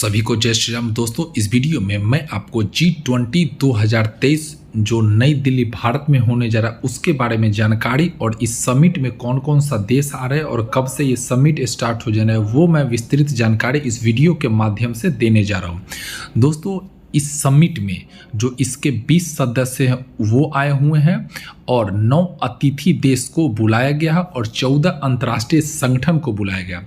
सभी को जय श्री राम। दोस्तों, इस वीडियो में मैं आपको G20 2023 जो नई दिल्ली भारत में होने जा रहा है उसके बारे में जानकारी और इस समिट में कौन कौन सा देश आ रहे हैं और कब से ये समिट स्टार्ट हो जाना है वो मैं विस्तृत जानकारी इस वीडियो के माध्यम से देने जा रहा हूँ। दोस्तों, इस समिट में जो इसके 20 सदस्य हैं वो आए हुए हैं और 9 अतिथि देश को बुलाया गया है और 14 अंतर्राष्ट्रीय संगठन को बुलाया गया।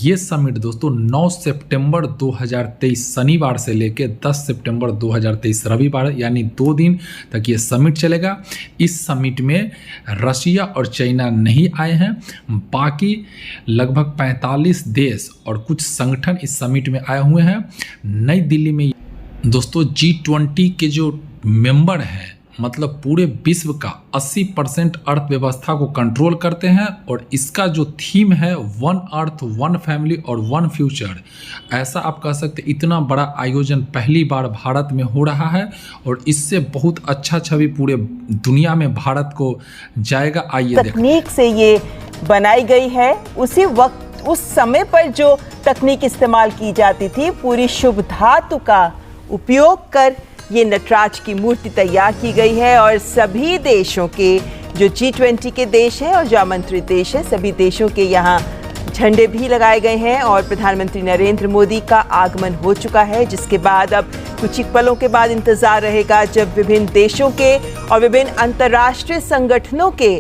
ये समिट दोस्तों 9 सितंबर 2023 शनिवार से लेकर 10 सितंबर 2023 रविवार यानी 2 दिन तक ये समिट चलेगा। इस समिट में रशिया और चाइना नहीं आए हैं, बाकी लगभग 45 देश और कुछ संगठन इस समिट में आए हुए हैं। नई दिल्ली में दोस्तों G20 के जो मेंबर हैं मतलब पूरे विश्व का 80% अर्थव्यवस्था को कंट्रोल करते हैं और इसका जो थीम है वन अर्थ वन फैमिली और वन फ्यूचर। ऐसा आप कह सकते इतना बड़ा आयोजन पहली बार भारत में हो रहा है और इससे बहुत अच्छा छवि पूरे दुनिया में भारत को जाएगा। आइए तकनीक से ये बनाई गई है। उसी वक्त उस समय पर जो तकनीक इस्तेमाल की जाती थी, पूरी शुभ धातु का उपयोग कर ये नटराज की मूर्ति तैयार की गई है और सभी देशों के जो G20 के देश हैं और जो आमंत्रित देश हैं सभी देशों के यहाँ झंडे भी लगाए गए हैं और प्रधानमंत्री नरेंद्र मोदी का आगमन हो चुका है, जिसके बाद अब कुछ ही पलों के बाद इंतजार रहेगा जब विभिन्न देशों के और विभिन्न अंतर्राष्ट्रीय संगठनों के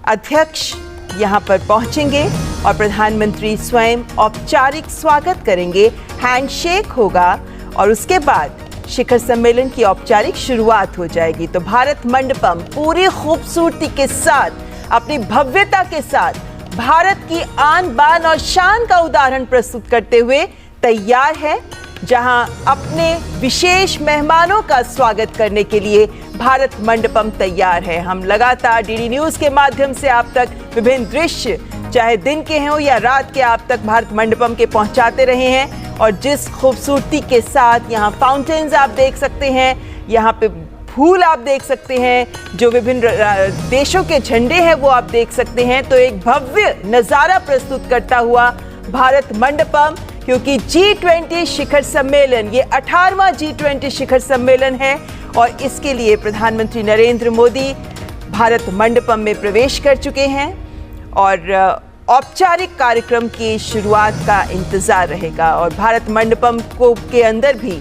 अध्यक्ष यहाँ पर पहुँचेंगे और प्रधानमंत्री स्वयं औपचारिक स्वागत करेंगे, हैंडशेक होगा और उसके बाद शिखर सम्मेलन की औपचारिक शुरुआत हो जाएगी। तो भारत मंडपम पूरी खूबसूरती के साथ, अपनी भव्यता के साथ भारत की आन बान और शान का उदाहरण प्रस्तुत करते हुए तैयार है, जहां अपने विशेष मेहमानों का स्वागत करने के लिए भारत मंडपम तैयार है। हम लगातार डीडी न्यूज के माध्यम से आप तक विभिन्न दृश्य चाहे दिन के हों या रात के आप तक भारत मंडपम के पहुंचाते रहे हैं और जिस खूबसूरती के साथ यहाँ फाउंटेन्स आप देख सकते हैं, यहाँ पे फूल आप देख सकते हैं, जो विभिन्न देशों के झंडे हैं वो आप देख सकते हैं। तो एक भव्य नज़ारा प्रस्तुत करता हुआ भारत मंडपम, क्योंकि G20 शिखर सम्मेलन ये 18वां G20 शिखर सम्मेलन है और इसके लिए प्रधानमंत्री नरेंद्र मोदी भारत मंडपम में प्रवेश कर चुके हैं और औपचारिक कार्यक्रम की शुरुआत का इंतजार रहेगा। और भारत मंडपम को के अंदर भी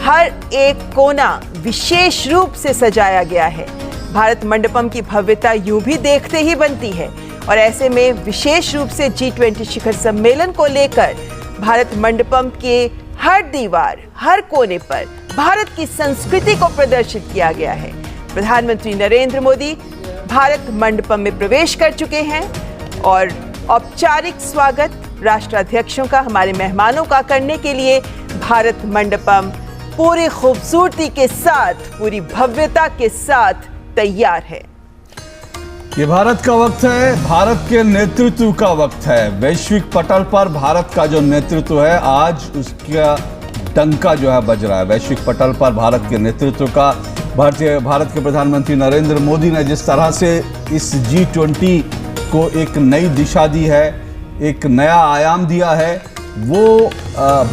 हर एक कोना विशेष रूप से सजाया गया है। भारत मंडपम की भव्यता यूं भी देखते ही बनती है और ऐसे में विशेष रूप से G20 शिखर सम्मेलन को लेकर भारत मंडपम के हर दीवार, हर कोने पर भारत की संस्कृति को प्रदर्शित किया गया है। प्रधानमंत्री नरेंद्र मोदी भारत मंडपम में प्रवेश कर चुके हैं और औपचारिक स्वागत राष्ट्राध्यक्षों का, हमारे मेहमानों का करने के लिए भारत मंडपम पूरी खूबसूरती के साथ, पूरी भव्यता के साथ तैयार है। ये भारत का वक्त है, भारत के नेतृत्व का वक्त है। वैश्विक पटल पर भारत का जो नेतृत्व है आज उसका डंका जो है बज रहा है। वैश्विक पटल पर भारत के नेतृत्व का भारत के प्रधानमंत्री नरेंद्र मोदी ने जिस तरह से इस G20 को एक नई दिशा दी है, एक नया आयाम दिया है, वो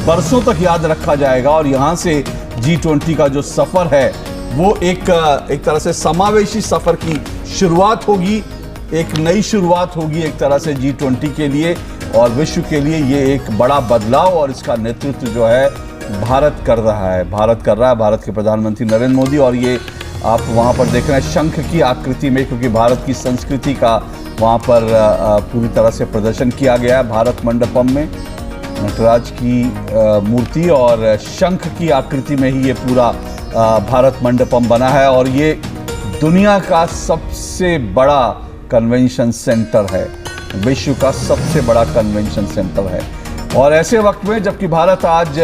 बरसों तक याद रखा जाएगा। और यहाँ से G20 का जो सफ़र है वो एक तरह से समावेशी सफ़र की शुरुआत होगी, एक नई शुरुआत होगी एक तरह से G20 के लिए और विश्व के लिए। ये एक बड़ा बदलाव और इसका नेतृत्व जो है भारत कर रहा है भारत के प्रधानमंत्री नरेंद्र मोदी। और ये आप वहाँ पर देख रहे हैं शंख की आकृति में, क्योंकि भारत की संस्कृति का वहाँ पर पूरी तरह से प्रदर्शन किया गया है। भारत मंडपम में नटराज की मूर्ति और शंख की आकृति में ही ये पूरा भारत मंडपम बना है और ये दुनिया का सबसे बड़ा कन्वेंशन सेंटर है, विश्व का सबसे बड़ा कन्वेंशन सेंटर है। और ऐसे वक्त में जबकि भारत आज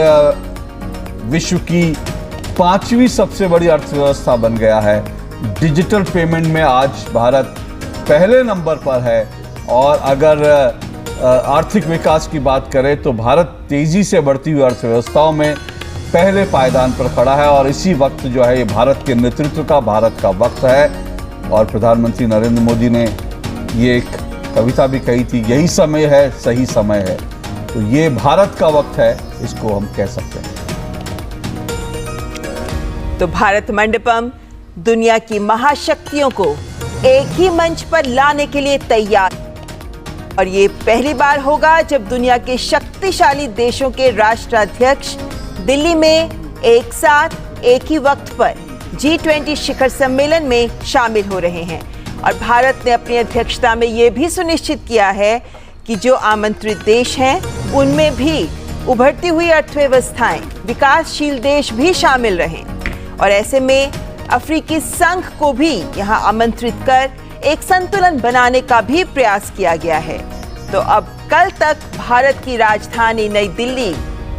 विश्व की 5वीं सबसे बड़ी अर्थव्यवस्था बन गया है, डिजिटल पेमेंट में आज भारत पहले नंबर पर है और अगर आर्थिक विकास की बात करें तो भारत तेजी से बढ़ती हुई अर्थव्यवस्थाओं में पहले पायदान पर खड़ा है। और इसी वक्त जो है ये भारत के नेतृत्व का, भारत का वक्त है। और प्रधानमंत्री नरेंद्र मोदी ने ये एक कविता भी कही थी, यही समय है, सही समय है। तो ये भारत का वक्त है, इसको हम कह सकते हैं। तो भारत मंडपम दुनिया की महाशक्तियों को एक ही मंच पर लाने के लिए तैयार, और ये पहली बार होगा जब दुनिया के शक्तिशाली देशों के राष्ट्राध्यक्ष दिल्ली में एक साथ एक ही वक्त पर G20 शिखर सम्मेलन में शामिल हो रहे हैं। और भारत ने अपनी अध्यक्षता में ये भी सुनिश्चित किया है कि जो आमंत्रित देश हैं उनमें भी उभरती हुई अर्थव्यवस्थाएं, विकासशील देश भी शामिल रहें। और ऐसे में अफ्रीकी संघ को भी यहां आमंत्रित कर एक संतुलन बनाने का भी प्रयास किया गया है। तो अब कल तक भारत की राजधानी नई दिल्ली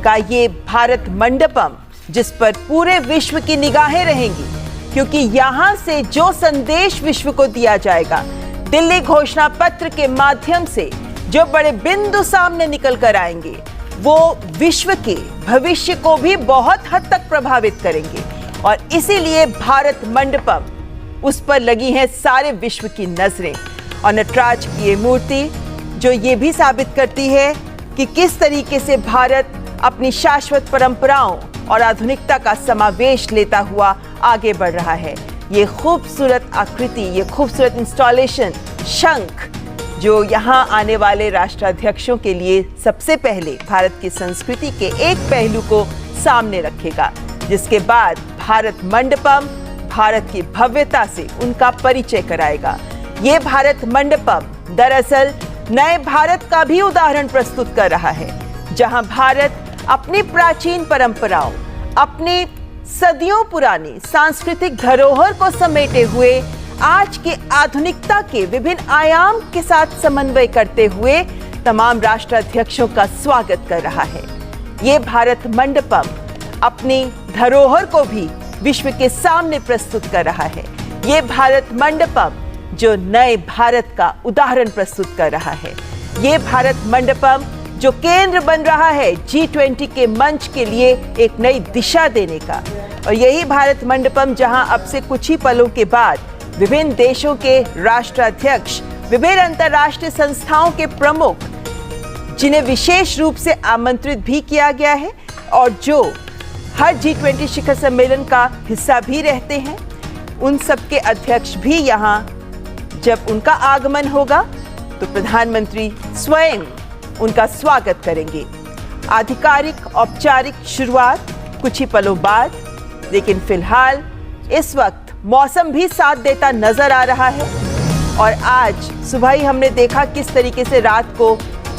का ये भारत मंडपम, जिस पर पूरे विश्व की निगाहें रहेंगी, क्योंकि यहां से जो संदेश विश्व को दिया जाएगा, दिल्ली घोषणा पत्र के माध्यम से जो बड़े बिंदु सामने निकल कर आएंगे, वो विश्व के भविष्य को भी बहुत हद तक प्रभावित करेंगे। और इसीलिए भारत मंडपम, उस पर लगी हैं सारे विश्व की नजरें। और नटराज की ये मूर्ति जो ये भी साबित करती है कि किस तरीके से भारत अपनी शाश्वत परंपराओं और आधुनिकता का समावेश लेता हुआ आगे बढ़ रहा है। ये खूबसूरत आकृति, ये खूबसूरत इंस्टॉलेशन, शंख, जो यहाँ आने वाले राष्ट्राध्यक्षों के लिए सबसे पहले भारत की संस्कृति के एक पहलू को सामने रखेगा, जिसके बाद भारत मंडपम भारत की भव्यता से उनका परिचय कराएगा। ये भारत मंडपम दरअसल नए भारत का भी उदाहरण प्रस्तुत कर रहा है, जहां भारत अपनी प्राचीन परंपराओं, अपनी सदियों पुरानी सांस्कृतिक धरोहर को समेटे हुए आज की आधुनिकता के विभिन्न आयाम के साथ समन्वय करते हुए तमाम राष्ट्राध्यक्षों का स्वागत कर रहा है। ये भारत मंडपम अपनी धरोहर को भी विश्व के सामने प्रस्तुत कर रहा है। ये भारत मंडपम जो नए भारत का उदाहरण प्रस्तुत कर रहा है। ये भारत मंडपम जो केंद्र बन रहा है G20 के मंच के लिए एक नई दिशा देने का। और यही भारत मंडपम जहां अब से कुछ ही पलों के बाद विभिन्न देशों के राष्ट्राध्यक्ष, विभिन्न अंतर्राष्ट्रीय संस्थाओं के प्रमुख, जिन्हें विशेष रूप से आमंत्रित भी किया गया है और जो हर G20 शिखर सम्मेलन का हिस्सा भी रहते हैं, उन सब के अध्यक्ष भी यहाँ जब उनका आगमन होगा तो प्रधानमंत्री स्वयं उनका स्वागत करेंगे। आधिकारिक औपचारिक शुरुआत कुछ ही पलों बाद, लेकिन फिलहाल इस वक्त मौसम भी साथ देता नजर आ रहा है। और आज सुबह ही हमने देखा किस तरीके से रात को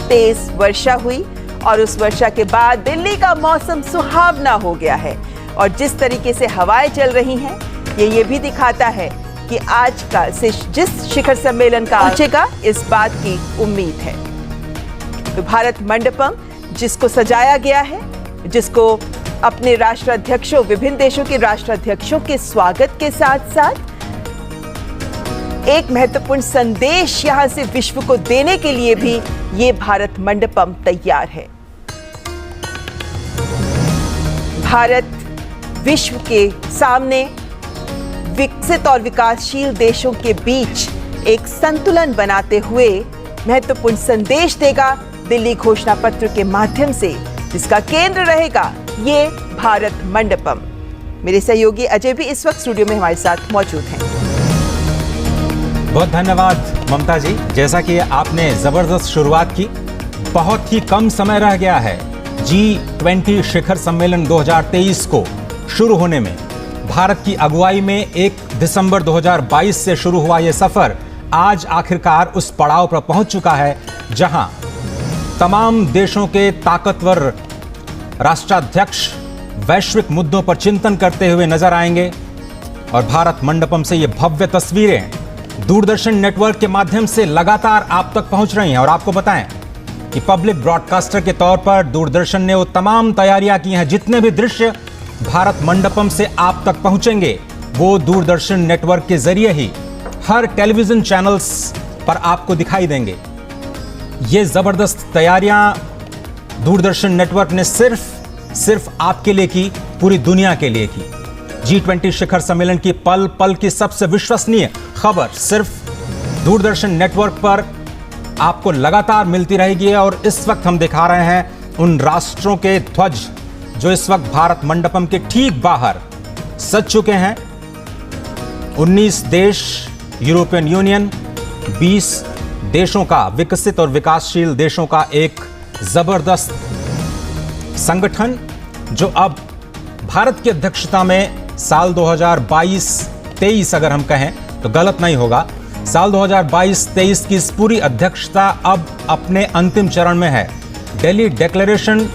तेज वर्षा हुई और उस वर्षा के बाद दिल्ली का मौसम सुहावना हो गया है। और जिस तरीके से हवाएं चल रही हैं, ये भी दिखाता है कि आज का जिस शिखर सम्मेलन का पहुंचेगा, इस बात की उम्मीद है। तो भारत मंडपम जिसको सजाया गया है, जिसको अपने राष्ट्राध्यक्षों, विभिन्न देशों के राष्ट्राध्यक्षों के स्वागत के साथ साथ एक महत्वपूर्ण संदेश यहां से विश्व को देने के लिए भी ये भारत मंडपम तैयार है। भारत विश्व के सामने विकसित और विकासशील देशों के बीच एक संतुलन बनाते हुए महत्वपूर्ण संदेश देगा दिल्ली घोषणा पत्र के माध्यम से, जिसका केंद्र रहेगा ये भारत मंडपम। मेरे सहयोगी अजय भी इस वक्त स्टूडियो में हमारे साथ मौजूद हैं। बहुत धन्यवाद ममता जी। जैसा कि आपने जबरदस्त शुरुआत की, बहुत ही कम समय रह गया है G20 शिखर सम्मेलन 2023 को शुरू होने में। भारत की अगुवाई में 1 दिसंबर 2022 से शुरू हुआ यह सफर आज आखिरकार उस पड़ाव पर पहुंच चुका है जहां तमाम देशों के ताकतवर राष्ट्राध्यक्ष वैश्विक मुद्दों पर चिंतन करते हुए नजर आएंगे। और भारत मंडपम से ये भव्य तस्वीरें दूरदर्शन नेटवर्क के माध्यम से लगातार आप तक पहुंच रही हैं। और आपको बताएं कि पब्लिक ब्रॉडकास्टर के तौर पर दूरदर्शन ने वो तमाम तैयारियां की हैं, जितने भी दृश्य भारत मंडपम से आप तक पहुंचेंगे वो दूरदर्शन नेटवर्क के जरिए ही हर टेलीविजन चैनल्स पर आपको दिखाई देंगे। ये जबरदस्त तैयारियां दूरदर्शन नेटवर्क ने सिर्फ आपके लिए की, पूरी दुनिया के लिए की। G20 शिखर सम्मेलन की पल पल की सबसे विश्वसनीय खबर सिर्फ दूरदर्शन नेटवर्क पर आपको लगातार मिलती रहेगी। और इस वक्त हम दिखा रहे हैं उन राष्ट्रों के ध्वज जो इस वक्त भारत मंडपम के ठीक बाहर सज चुके हैं। 19 देश यूरोपियन यूनियन, 20 देशों का, विकसित और विकासशील देशों का एक जबरदस्त संगठन, जो अब भारत की अध्यक्षता में साल 2022-23 अगर हम कहें तो गलत नहीं होगा, साल 2022-23 की इस पूरी अध्यक्षता अब अपने अंतिम चरण में है। दिल्ली डिक्लेरेशन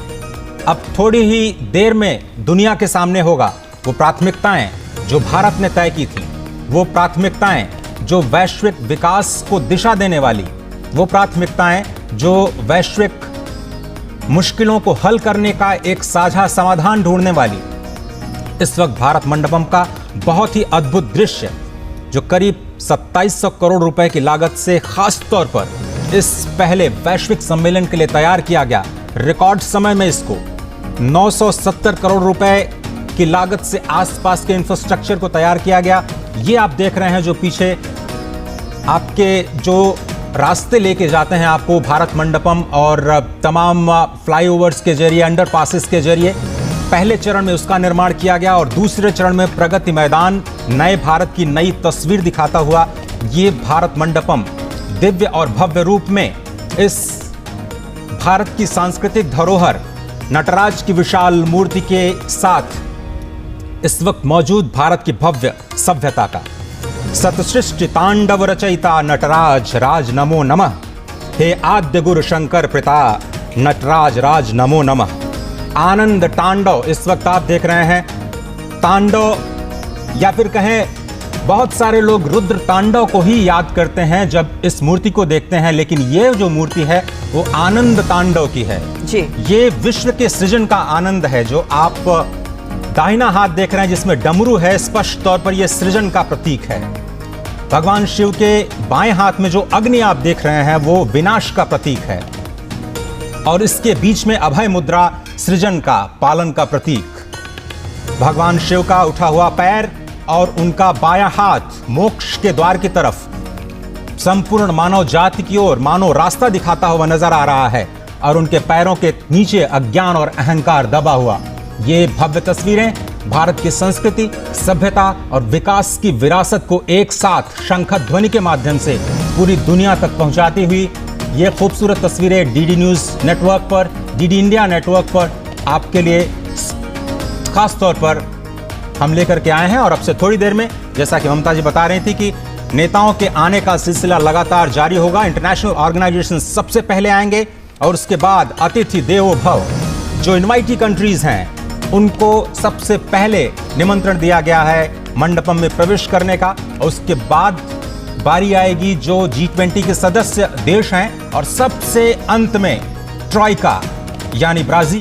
अब थोड़ी ही देर में दुनिया के सामने होगा। वो प्राथमिकताएं जो भारत ने तय की थी, वो प्राथमिकताएं जो वैश्विक विकास को दिशा देने वाली, वो प्राथमिकताएं जो वैश्विक मुश्किलों को हल करने का एक साझा समाधान ढूंढने वाली। इस वक्त भारत मंडपम का बहुत ही अद्भुत दृश्य, जो करीब 2700 करोड़ रुपए की लागत से खास तौर पर इस पहले वैश्विक सम्मेलन के लिए तैयार किया गया, रिकॉर्ड समय में इसको 970 करोड़ रुपए की लागत से आसपास के इंफ्रास्ट्रक्चर को तैयार किया गया। ये आप देख रहे हैं जो पीछे आपके जो रास्ते लेके जाते हैं आपको भारत मंडपम, और तमाम फ्लाईओवर्स के जरिए, अंडरपासेस के जरिए पहले चरण में उसका निर्माण किया गया, और दूसरे चरण में प्रगति मैदान नए भारत की नई तस्वीर दिखाता हुआ ये भारत मंडपम दिव्य और भव्य रूप में इस भारत की सांस्कृतिक धरोहर नटराज की विशाल मूर्ति के साथ इस वक्त मौजूद भारत की भव्य सभ्यता का सतसृष्टि तांडव रचयिता नटराज राज नमो नमः। हे आद्य गुरु शंकर पिता नटराज राज नमो नमः। आनंद तांडव इस वक्त आप देख रहे हैं। तांडव, या फिर कहें बहुत सारे लोग रुद्र तांडव को ही याद करते हैं जब इस मूर्ति को देखते हैं, लेकिन ये जो मूर्ति है वो आनंद तांडव की है जी। ये विश्व के सृजन का आनंद है। जो आप दाहिना हाथ देख रहे हैं जिसमें डमरू है, स्पष्ट तौर पर यह सृजन का प्रतीक है। भगवान शिव के बाएं हाथ में जो अग्नि आप देख रहे हैं वो विनाश का प्रतीक है, और इसके बीच में अभय मुद्रा सृजन का, पालन का प्रतीक। भगवान शिव का उठा हुआ पैर और उनका बायां हाथ मोक्ष के द्वार की तरफ संपूर्ण मानव जाति की ओर मानव रास्ता दिखाता हुआ नजर आ रहा है, और उनके पैरों के नीचे अज्ञान और अहंकार दबा हुआ। ये भव्य तस्वीरें भारत की संस्कृति, सभ्यता और विकास की विरासत को एक साथ शंखध्वनि के माध्यम से पूरी दुनिया तक पहुंचाती हुई ये खूबसूरत तस्वीरें डीडी न्यूज़ नेटवर्क पर, डीडी इंडिया नेटवर्क पर आपके लिए खास तौर पर हम लेकर के आए हैं। और अब से थोड़ी देर में, जैसा कि ममता जी बता रही थी, कि नेताओं के आने का सिलसिला लगातार जारी होगा। इंटरनेशनल ऑर्गेनाइजेशन सबसे पहले आएंगे, और उसके बाद अतिथि देवो भव, जो इनवाइटी कंट्रीज हैं, उनको सबसे पहले निमंत्रण दिया गया है मंडपम में प्रवेश करने का। और उसके बाद बारी आएगी जो G20 के सदस्य देश हैं, और सबसे अंत में ट्रॉइका यानी ब्राजील